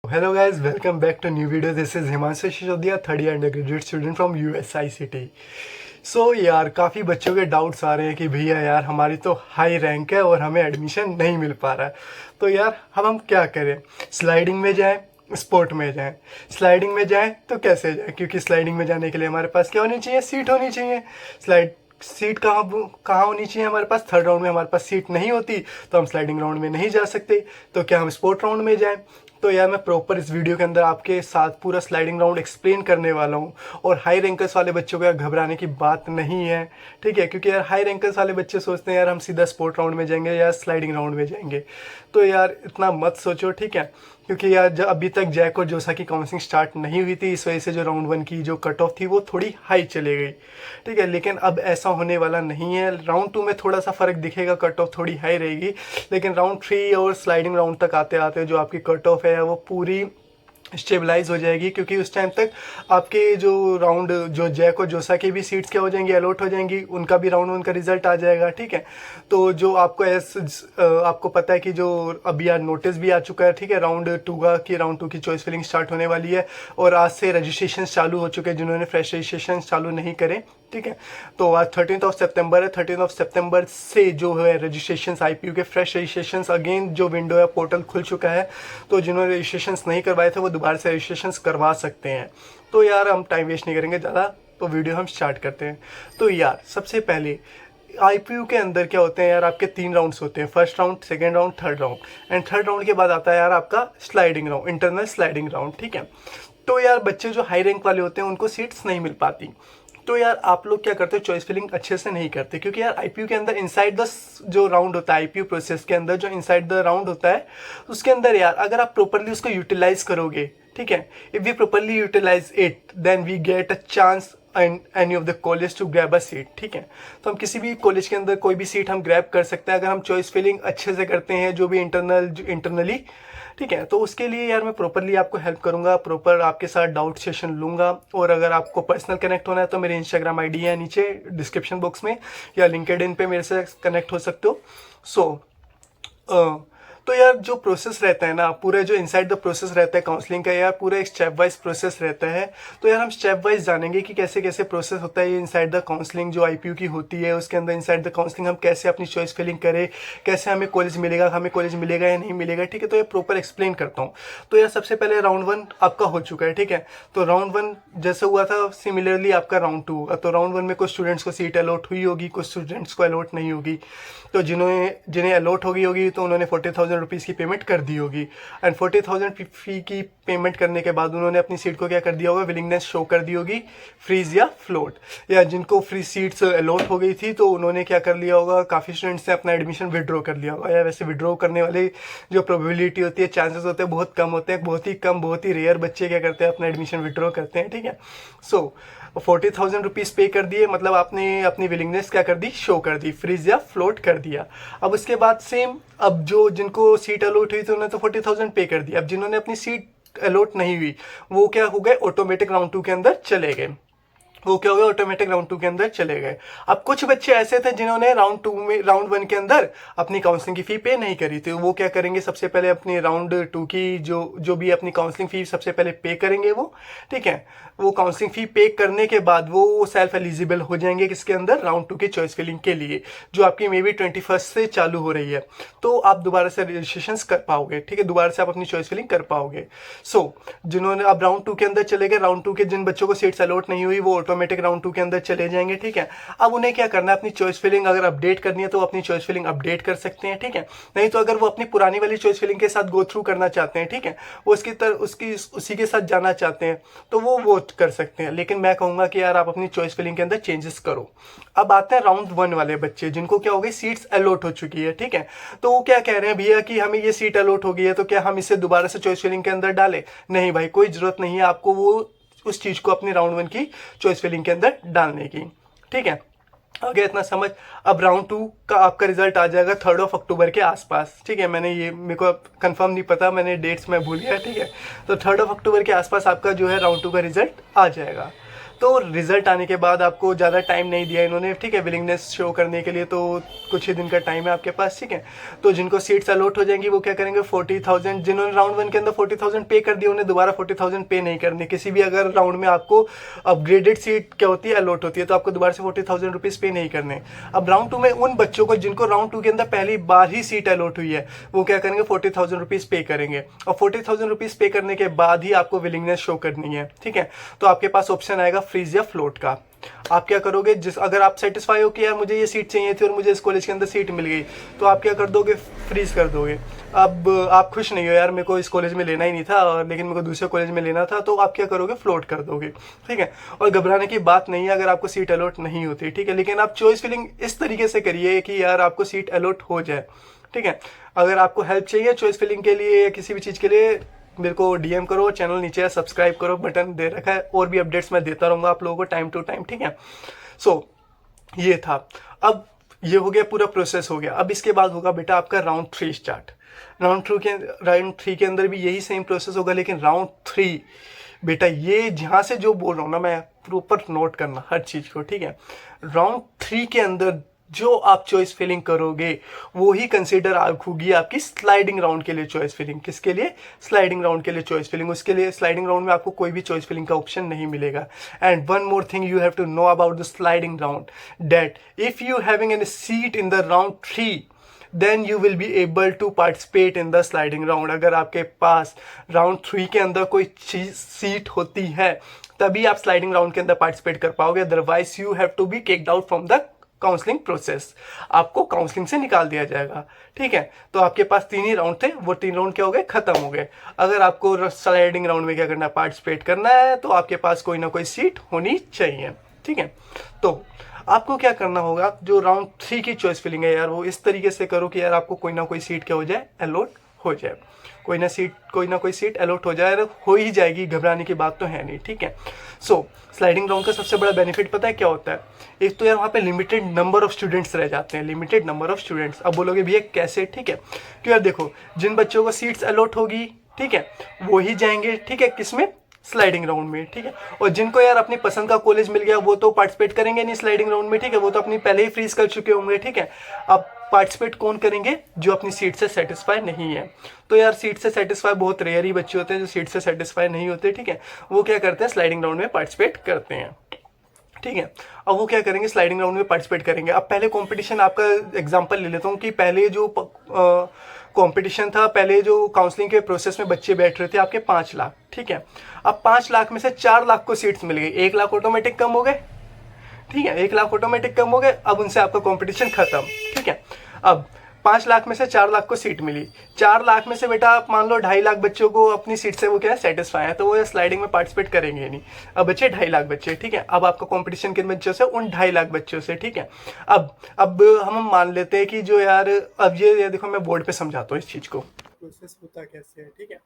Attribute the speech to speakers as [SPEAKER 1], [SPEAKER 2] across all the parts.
[SPEAKER 1] Hello guys, welcome back to new video. This is Himanshu Shishodia, third year undergraduate student from USICT. सो यार काफ़ी बच्चों के doubts आ रहे हैं कि भैया यार हमारी तो हाई रैंक है और हमें एडमिशन नहीं मिल पा रहा है। तो यार हम क्या करें? स्लाइडिंग में जाएं, स्पोर्ट में जाएं। स्लाइडिंग में जाएं तो कैसे जाएं? क्योंकि स्लाइडिंग में जाने के लिए हमारे पास क्या होनी चाहिए? सीट होनी चाहिए। सीट कहाँ होनी चाहिए हमारे पास? थर्ड राउंड में हमारे पास सीट नहीं होती तो हम स्लाइडिंग राउंड में नहीं जा सकते। तो क्या हम स्पोर्ट राउंड में जाएं? तो यार मैं प्रॉपर इस वीडियो के अंदर आपके साथ पूरा स्लाइडिंग राउंड एक्सप्लेन करने वाला हूँ। और हाई रैंकर्स वाले बच्चों को घबराने की बात नहीं है, ठीक है? क्योंकि यार हाई रैंकर्स वाले बच्चे सोचते हैं यार हम सीधा स्पोर्ट राउंड में जाएंगे या स्लाइडिंग राउंड में जाएंगे। तो यार इतना मत सोचो, ठीक है? क्योंकि यार जब अभी तक जैक और जोसा की काउंसलिंग स्टार्ट नहीं हुई थी, इस वजह से जो राउंड 1 की जो कट ऑफ थी वो थोड़ी हाई चली गई, ठीक है? लेकिन अब ऐसा होने वाला नहीं है। राउंड 2 में थोड़ा सा फ़र्क दिखेगा, कट ऑफ थोड़ी हाई रहेगी, लेकिन राउंड 3 और स्लाइडिंग राउंड तक आते आते जो आपकी कट ऑफ है वो पूरी स्टेबलाइज हो जाएगी। क्योंकि उस टाइम तक आपके जो राउंड जो जैक और जोसा की भी सीट्स क्या हो जाएंगी? अलॉट हो जाएंगी, उनका भी राउंड 1 का रिजल्ट आ जाएगा, ठीक है? तो जो आपको आपको पता है कि जो अभी यार नोटिस भी आ चुका है, ठीक है? राउंड 2 की चॉइस फिलिंग स्टार्ट होने वाली है और आज से रजिस्ट्रेशन चालू हो चुके हैं जिन्होंने फ्रेश रजिस्ट्रेशन चालू नहीं करे, ठीक है? तो आज 13 सितंबर है। 13 सितंबर से जो है रजिस्ट्रेशन IPU के फ्रेश रजिस्ट्रेशन अगेन जो विंडो है पोर्टल खुल चुका है। तो जिन्होंने रजिस्ट्रेशन नहीं करवाए थे वो दोबारा से रजिस्ट्रेशन करवा सकते हैं। तो यार हम टाइम वेस्ट नहीं करेंगे ज़्यादा, तो वीडियो हम स्टार्ट करते हैं। तो यार सबसे पहले IPU के अंदर क्या होते हैं यार? आपके 3 राउंड्स होते हैं, first round, second round, third round. And third round के बाद आता है यार आपका sliding round, internal sliding round, ठीक है? तो यार बच्चे जो हाई रैंक वाले होते हैं उनको सीट्स नहीं मिल पाती। तो यार आप लोग क्या करते हो? चॉइस फिलिंग अच्छे से नहीं करते। क्योंकि यार IPU के अंदर इनसाइड द जो राउंड होता है, IPU प्रोसेस के अंदर जो इनसाइड द राउंड होता है उसके अंदर यार अगर आप प्रॉपरली उसको यूटिलाइज करोगे, ठीक है, if we properly utilise it then we get a chance any of the college to grab a seat, ठीक है? तो हम किसी भी कॉलेज के अंदर कोई भी सीट हम ग्रैब कर सकते हैं अगर हम चॉइस फिलिंग अच्छे से करते हैं, जो भी इंटरनली, ठीक है? तो उसके लिए यार मैं प्रॉपरली आपको हेल्प करूंगा, प्रॉपर आपके साथ डाउट सेशन लूंगा। और अगर आपको पर्सनल कनेक्ट होना है तो मेरे इंस्टाग्राम ID है नीचे डिस्क्रिप्शन बॉक्स में, या लिंक्डइन पे मेरे से कनेक्ट हो सकते हो। तो यार जो प्रोसेस रहता है ना, पूरा जो इनसाइड द प्रोसेस रहता है काउंसलिंग का, यार पूरा एक स्टेप वाइज प्रोसेस रहता है। तो यार हम स्टेप वाइज जानेंगे कि कैसे कैसे प्रोसेस होता है ये इनसाइड द काउंसलिंग जो IPU की होती है। उसके अंदर इनसाइड द काउंसलिंग हम कैसे अपनी चॉइस फिलिंग करें, कैसे हमें कॉलेज मिलेगा या नहीं मिलेगा, ठीक है? तो ये प्रॉपर एक्सप्लेन करता हूँ। तो यार सबसे पहले राउंड 1 आपका हो चुका है, ठीक है? तो राउंड 1 जैसे हुआ था सिमिलरली आपका राउंड 2 होगा। तो राउंड 1 में कुछ स्टूडेंट्स को सीट अलॉट हुई होगी, कुछ स्टूडेंट्स को अलॉट नहीं होगी। तो जिन्हें अलॉट होगी तो उन्होंने 40,000 रुपीज़ की पेमेंट कर दी होगी। एंड 40,000 फी की पेमेंट करने के बाद उन्होंने अपनी सीट को क्या कर दिया होगा? विलिंगनेस शो कर दी होगी, फ्रीज या फ्लोट। या जिनको फ्री सीट्स अलॉट हो गई थी तो उन्होंने क्या कर लिया होगा? काफ़ी स्टूडेंट्स ने अपना एडमिशन विड्रॉ कर लिया होगा। या वैसे विड्रॉ करने वाले जो प्रोबेबिलिटी होती है, चांसेस होते हैं, बहुत कम होते हैं, बहुत ही कम, बहुत ही रेयर बच्चे क्या करते हैं? अपना एडमिशन विड्रॉ करते हैं, ठीक है? 40,000 रुपीज़ पे कर दिए, मतलब आपने अपनी विलिंगनेस क्या कर दी? शो कर दी, फ्रीज या फ्लोट कर दिया। अब उसके बाद सेम, अब जो जिनको सीट अलॉट हुई थी उन्होंने तो 40,000 पे कर दी। अब जिन्होंने अपनी सीट अलॉट नहीं हुई वो क्या हो गए? ऑटोमेटिक राउंड 2 के अंदर चले गए। वो क्या हो गया? ऑटोमेटिक राउंड 2 के अंदर चले गए। अब कुछ बच्चे ऐसे थे जिन्होंने राउंड 1 के अंदर अपनी काउंसलिंग की फी पे नहीं करी थी। वो क्या करेंगे? सबसे पहले अपनी राउंड 2 की जो भी अपनी काउंसलिंग फी सबसे पहले पे करेंगे वो, ठीक है? वो काउंसलिंग फी पे करने के बाद वो सेल्फ एलिजिबल हो जाएंगे किसके अंदर? राउंड 2 की चॉइस फिलिंग के लिए, जो आपकी मे बी 21 से चालू हो रही है। तो आप दोबारा से रजिस्ट्रेशन कर पाओगे, ठीक है? दोबारा से आप अपनी चॉइस फिलिंग कर पाओगे। जिन्होंने अब राउंड 2 के अंदर चले गए, राउंड 2 के जिन बच्चों को सीट्स अलॉट नहीं हुई वो ऑटोमेटिक राउंड 2 के अंदर चले जाएंगे, ठीक है? अब उन्हें क्या करना है? अपनी चॉइस फिलिंग अगर अपडेट करनी है तो अपनी चॉइस फिलिंग अपडेट कर सकते हैं, ठीक है? नहीं तो अगर वो अपनी पुरानी वाली चॉइस फिलिंग के साथ गो थ्रू करना चाहते हैं, ठीक है, वो उसी के साथ जाना चाहते हैं तो वो वोट कर सकते हैं। लेकिन मैं कहूंगा कि यार आप अपनी चॉइस फिलिंग के अंदर चेंजेस करो। अब आते हैं राउंड 1 वाले बच्चे जिनको क्या हो गई? सीट्स अलॉट हो चुकी है, ठीक है? तो वो क्या कह रहे हैं? भैया कि हमें ये सीट अलॉट हो गई है तो क्या हम इसे दोबारा से चॉइस फिलिंग के अंदर डालें? नहीं भाई, कोई जरूरत नहीं है आपको वो उस चीज को अपनी राउंड 1 की चॉइस फिलिंग के अंदर डालने की, ठीक है? आगे इतना समझ। अब राउंड 2 का आपका रिजल्ट आ जाएगा 3 अक्टूबर के आसपास, ठीक है? मेरे को कंफर्म नहीं पता, मैंने डेट्स में भूल गया, ठीक है? तो 3 अक्टूबर के आसपास आपका जो है राउंड 2 का रिजल्ट आ जाएगा। तो रिजल्ट आने के बाद आपको ज़्यादा टाइम नहीं दिया इन्होंने, ठीक है, विलिंगनेस शो करने के लिए, तो कुछ ही दिन का टाइम है आपके पास, ठीक है। तो जिनको सीट्स अलॉट हो जाएंगी वो क्या करेंगे, 40,000, जिन्होंने राउंड 1 के अंदर 40,000 पे कर दिए उन्हें दोबारा 40,000 पे नहीं करने। किसी भी अगर राउंड में आपको अपग्रेडेड सीट क्या होती है, अलॉट होती है, तो आपको दोबारा से 40,000 रुपीज़ पे नहीं करने। अब राउंड 2 में उन बच्चों को जिनको राउंड 2 के अंदर पहली बार ही सीट अलॉट हुई है वो क्या करेंगे, 40,000 रुपीज़ पे करेंगे, और 40,000 रुपीज़ पे करने के बाद ही आपको विलिंगनेस शो करनी है, ठीक है। तो आपके पास ऑप्शन आएगा फ्रीज या फ्लोट का। आप क्या करोगे, जिस अगर आप सेटिस्फाई हो कि यार मुझे ये सीट चाहिए थी और मुझे इस कॉलेज के अंदर सीट मिल गई, तो आप क्या कर दोगे, फ्रीज कर दोगे। अब आप खुश नहीं हो, यार मेरे को इस कॉलेज में लेना ही नहीं था और लेकिन मेरे को दूसरे कॉलेज में लेना था, तो आप क्या करोगे, फ्लोट कर दोगे, ठीक है। और घबराने की बात नहीं है अगर आपको सीट अलॉट नहीं होती, ठीक है, लेकिन आप चॉइस फिलिंग इस तरीके से करिए कि यार आपको सीट अलॉट हो जाए, ठीक है। अगर आपको हेल्प चाहिए चॉइस फिलिंग के लिए या किसी भी चीज़ के लिए, मेरे को डीएम करो, चैनल नीचे है, सब्सक्राइब करो, बटन दे रखा है, और भी अपडेट्स मैं देता रहूँगा आप लोगों को टाइम टू टाइम, ठीक है। सो ये था। अब ये हो गया, पूरा प्रोसेस हो गया। अब इसके बाद होगा बेटा आपका राउंड 3 स्टार्ट। राउंड 3 के अंदर भी यही सेम प्रोसेस होगा, लेकिन राउंड 3 बेटा ये जहाँ से जो बोल रहा हूँ ना मैं, प्रॉपर नोट करना हर चीज़ को, ठीक है। राउंड 3 के अंदर जो आप चॉइस फिलिंग करोगे वो ही कंसिडर होगी आपकी स्लाइडिंग राउंड के लिए चॉइस फिलिंग। किसके लिए, स्लाइडिंग राउंड के लिए चॉइस फिलिंग। उसके लिए स्लाइडिंग राउंड में आपको कोई भी चॉइस फिलिंग का ऑप्शन नहीं मिलेगा। And one more thing you have to know about the sliding round, that if you having an seat in the round 3 then you will be able to participate in the sliding round. अगर आपके पास round 3 के अंदर कोई चीज seat होती है तभी आप स्लाइडिंग राउंड के अंदर पार्टिसिपेट कर पाओगे, otherwise you have to be kicked out from the counselling process. आपको काउंसलिंग से निकाल दिया जाएगा, ठीक है। तो आपके पास 3 ही राउंड थे, वो 3 राउंड क्या हो गए, खत्म हो गए। अगर आपको स्लाइडिंग राउंड में क्या करना है, पार्टिसिपेट करना है, तो आपके पास कोई ना कोई सीट होनी चाहिए, ठीक है। तो आपको क्या करना होगा, जो राउंड 3 की चॉइस फिलिंग है यार वो इस तरीके से करो कि यार आपको कोई ना कोई सीट क्या हो जाए, अलॉट हो जाए। कोई ना कोई सीट अलॉट हो जाए, हो ही जाएगी, घबराने की बात तो है नहीं, ठीक है। सो स्लाइडिंग राउंड का सबसे बड़ा बेनिफिट पता है क्या होता है, एक तो यार वहाँ पे लिमिटेड नंबर ऑफ स्टूडेंट्स रह जाते हैं, लिमिटेड नंबर ऑफ स्टूडेंट्स। अब बोलोगे भैया कैसे, ठीक है, क्यों यार देखो, जिन बच्चों को सीट्स अलॉट होगी, ठीक है, वो ही जाएंगे, ठीक है, किसमें, स्लाइडिंग राउंड में, ठीक है। और जिनको यार अपनी पसंद का कॉलेज मिल गया वो तो पार्टिसिपेट करेंगे नहीं स्लाइडिंग राउंड में, ठीक है, वो तो अपनी पहले ही फ्रीज कर चुके होंगे, ठीक है। अब पार्टिसिपेट कौन करेंगे, जो अपनी सीट से सेटिस्फाई नहीं है। तो यार सीट से सेटिस्फाई बहुत रेयर ही बच्चे होते हैं जो सीट से सेटिस्फाई नहीं होते, ठीक है, वो क्या करते हैं, स्लाइडिंग राउंड में पार्टिसिपेट करते हैं, ठीक है। अब वो क्या करेंगे, स्लाइडिंग राउंड में पार्टिसिपेट करेंगे। अब पहले कंपटीशन आपका एग्जांपल ले लेता हूँ कि पहले जो कंपटीशन था, पहले जो काउंसलिंग के प्रोसेस में बच्चे बैठ रहे थे आपके 5 लाख, ठीक है। अब 5 लाख में से 4 लाख को सीट्स मिल गई, 1 लाख ऑटोमेटिक कम हो गए, ठीक है, 1 लाख ऑटोमेटिक कम हो गए। अब उनसे आपका कंपटीशन खत्म, ठीक है। अब 5 लाख में से 4 लाख को सीट मिली, 4 लाख में से बेटा आप मान लो 2.5 लाख बच्चों को अपनी सीट से वो क्या है, सेटिस्फाई है, तो वो स्लाइडिंग में पार्टिसिपेट करेंगे नहीं। अब बच्चे 2.5 लाख बच्चे, ठीक है। अब आपका कंपटीशन किन बच्चों से, उन 2.5 लाख बच्चों से, ठीक है। अब हम मान लेते हैं कि जो यार, अब ये देखो मैं बोर्ड पे समझाता हूँ इस चीज़ को, प्रोसेस होता कैसे है, ठीक है।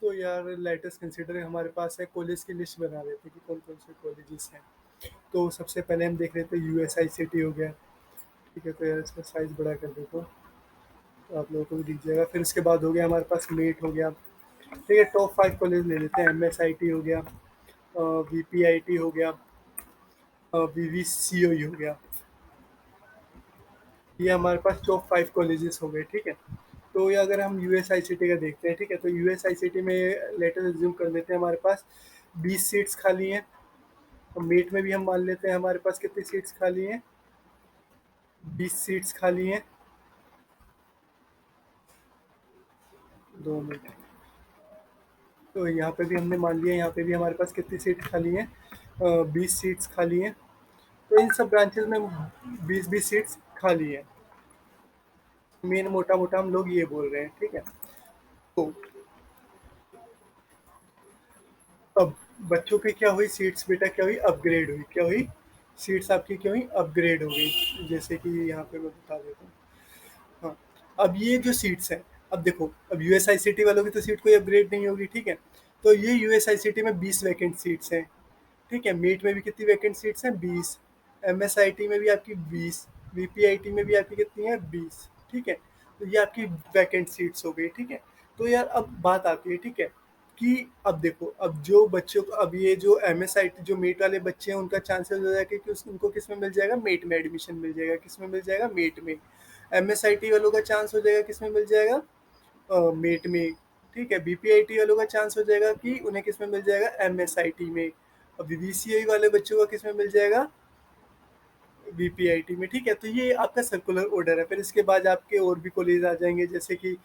[SPEAKER 1] तो यार लेटेस्ट कंसिडर हमारे पास है, कॉलेज की लिस्ट बना लेते हैं कि कौन कौन से कॉलेजेस हैं। तो सबसे पहले हम देख लेते हैं USICT हो गया, ठीक है। तो यार इसका साइज़ बड़ा कर देता हूँ तो आप लोगों को भी दिख जाएगा। फिर उसके बाद हो गया हमारे पास मेट हो गया, ठीक है। टॉप 5 कॉलेज ले लेते हैं, MSIT हो गया, VPIT हो गया, VVCOE हो गया। ये हमारे पास टॉप 5 कॉलेजेस हो गए, ठीक है। तो ये अगर हम USICT का देखते हैं, ठीक है, तो USICT में लेटर एज्यूम कर लेते हैं हमारे पास 20 सीट्स खाली हैं। मेट में भी हम मान लेते हैं हमारे पास कितनी सीट्स खाली हैं, 20 सीट्स खाली हैं। 2 मिनट। तो यहाँ पे भी हमने मान लिया, यहाँ पे भी हमारे पास कितनी सीट खाली हैं, 20 सीट्स खाली हैं। तो इन सब ब्रांचेस में 20-20 सीट्स खाली हैं। मेन मोटा मोटा हम लोग ये बोल रहे हैं, ठीक है। तो अब बच्चों की क्या हुई सीट्स बेटा, क्या हुई, अपग्रेड हुई, क्या हुई, सीट्स आपकी क्या हुई, अपग्रेड हो गई। जैसे कि यहाँ पे मैं बता देता हूँ, हाँ। अब ये जो सीट्स हैं, अब देखो, अब USICT वालों की तो सीट कोई अपग्रेड नहीं होगी, ठीक है। तो ये USICT में 20 वैकेंट सीट्स हैं, ठीक है। मेट में भी कितनी वैकेंट सीट्स हैं, 20। MSIT में भी आपकी 20, VPIT में भी आपकी कितनी है, 20, ठीक है। तो ये आपकी वैकेंट सीट्स हो गई, ठीक है। तो यार अब बात आती है, ठीक है, कि अब देखो, अब जो बच्चों को, अब ये जो एमएसआईटी जो मेट वाले बच्चे हैं उनका चांसेस हो जाएगा कि उनको किस में मिल जाएगा, मेट में एडमिशन मिल जाएगा। किस में मिल जाएगा, मेट में। एमएसआईटी वालों का चांस हो जाएगा किस में मिल जाएगा, मेट में। ठीक है, बीपीआईटी वालों का चांस हो जाएगा कि उन्हें किस में मिल जाएगा, एमएसआईटी में। और बीबीसीआई वाले बच्चों का किस में मिल जाएगा, बीपीआईटी में। ठीक है, तो ये आपका सर्कुलर ऑर्डर है। फिर इसके बाद आपके और भी कॉलेज आ जाएंगे, जैसे कि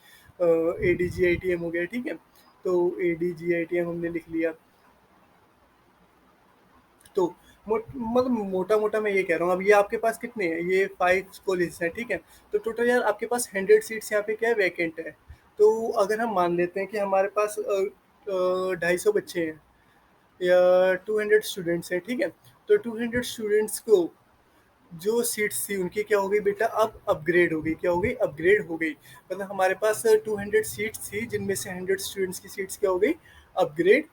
[SPEAKER 1] एडीजीआईटीएम हो गया। ठीक है, तो एडीजीआईटीएम हमने लिख लिया। तो मतलब मोटा मोटा मैं ये कह रहा हूँ, अब ये आपके पास कितने हैं, ये 5 कॉलेज हैं। ठीक है, तो टोटल यार आपके पास 100 सीट्स यहाँ पे क्या है, वैकेंट है। तो अगर हम मान लेते हैं कि हमारे पास 250 बच्चे हैं या 200 स्टूडेंट्स हैं। ठीक है, तो 200 स्टूडेंट्स को जो सीट्स थी उनकी क्या हो गई बेटा, अब अपग्रेड हो गई। क्या हो गई, अपग्रेड हो गई। मतलब हमारे पास 200 सीट्स थी, जिनमें से 100 स्टूडेंट्स की सीट्स क्या हो गई, अपग्रेड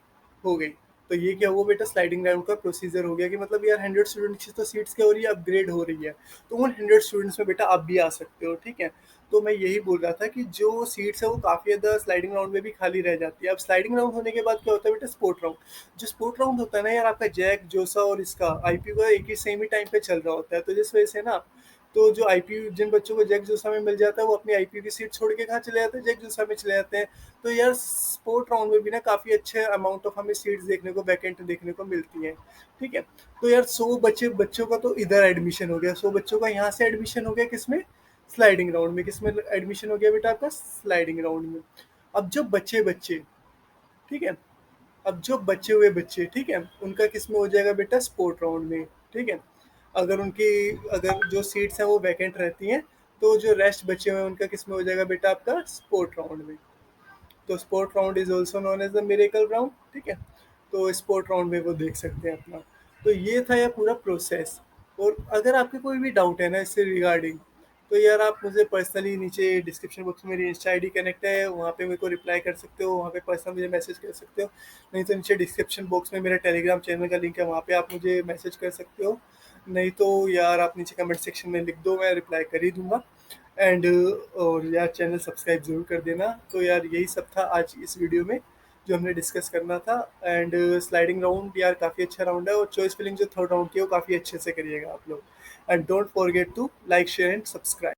[SPEAKER 1] हो गई। तो ये क्या हुआ बेटा, स्लाइडिंग राउंड का प्रोसीजर हो गया कि मतलब यार 100 स्टूडेंट्स की तो सीट्स क्या हो रही है, अपग्रेड हो रही है। तो उन 100 स्टूडेंट्स में बेटा आप भी आ सकते हो। ठीक है, तो मैं यही बोल रहा था कि जो सीट्स है वो काफ़ी ज़्यादा स्लाइडिंग राउंड में भी खाली रह जाती है। अब स्लाइडिंग राउंड होने के बाद क्या होता है बेटा, स्पोर्ट राउंड। जो स्पोर्ट राउंड होता है ना यार, आपका जैक जोसा और इसका आईपी का एक ही सेम ही टाइम पे चल रहा होता है। तो जिस वजह से ना, तो जो आईपी, जिन बच्चों को जैक जोसा में मिल जाता है वो अपनी आईपी की सीट छोड़ के कहाँ चले जाते हैं, जैक जोसा में चले जाते हैं। तो यार स्पोर्ट राउंड में भी ना काफ़ी अच्छे अमाउंट ऑफ हमें सीट्स देखने को, वैकेंट देखने को मिलती हैं। ठीक है, तो यार 100 बच्चों का तो इधर एडमिशन हो गया, 100 बच्चों का यहाँ से एडमिशन हो गया, किसमें, स्लाइडिंग राउंड में। किसमें एडमिशन हो गया बेटा आपका, स्लाइडिंग राउंड में। अब जो बच्चे बच्चे ठीक है, अब जो बचे हुए बच्चे, ठीक है, उनका किस में हो जाएगा बेटा, स्पोर्ट राउंड में। ठीक है, अगर उनकी, अगर जो सीट्स हैं वो वैकेंट रहती हैं, तो जो रेस्ट बचे हुए हैं उनका किस में हो जाएगा बेटा, आपका स्पोर्ट राउंड में। तो sport round is also known as the miracle round. ठीक है, तो स्पोर्ट राउंड में वो देख सकते हैं अपना। तो ये था यह पूरा प्रोसेस। और अगर आपके कोई भी डाउट है ना इससे रिगार्डिंग, तो यार आप मुझे पर्सनली, नीचे डिस्क्रिप्शन बॉक्स में मेरी इंस्टा आईडी कनेक्ट है, वहाँ पे मेरे को रिप्लाई कर सकते हो, वहाँ पे पर्सनल मुझे मैसेज कर सकते हो। नहीं तो नीचे डिस्क्रिप्शन बॉक्स में मेरा टेलीग्राम चैनल का लिंक है, वहाँ पे आप मुझे मैसेज कर सकते हो। नहीं तो यार आप नीचे कमेंट सेक्शन में लिख दो, मैं रिप्लाई कर ही दूंगा। एंड और यार चैनल सब्सक्राइब जरूर कर देना। तो यार यही सब था आज इस वीडियो में जो हमने डिस्कस करना था। एंड स्लाइडिंग राउंड यार काफ़ी अच्छा राउंड है, और चॉइस फिलिंग जो थर्ड राउंड की है वो काफ़ी अच्छे से करिएगा आप लोग। And don't forget to like, share and subscribe.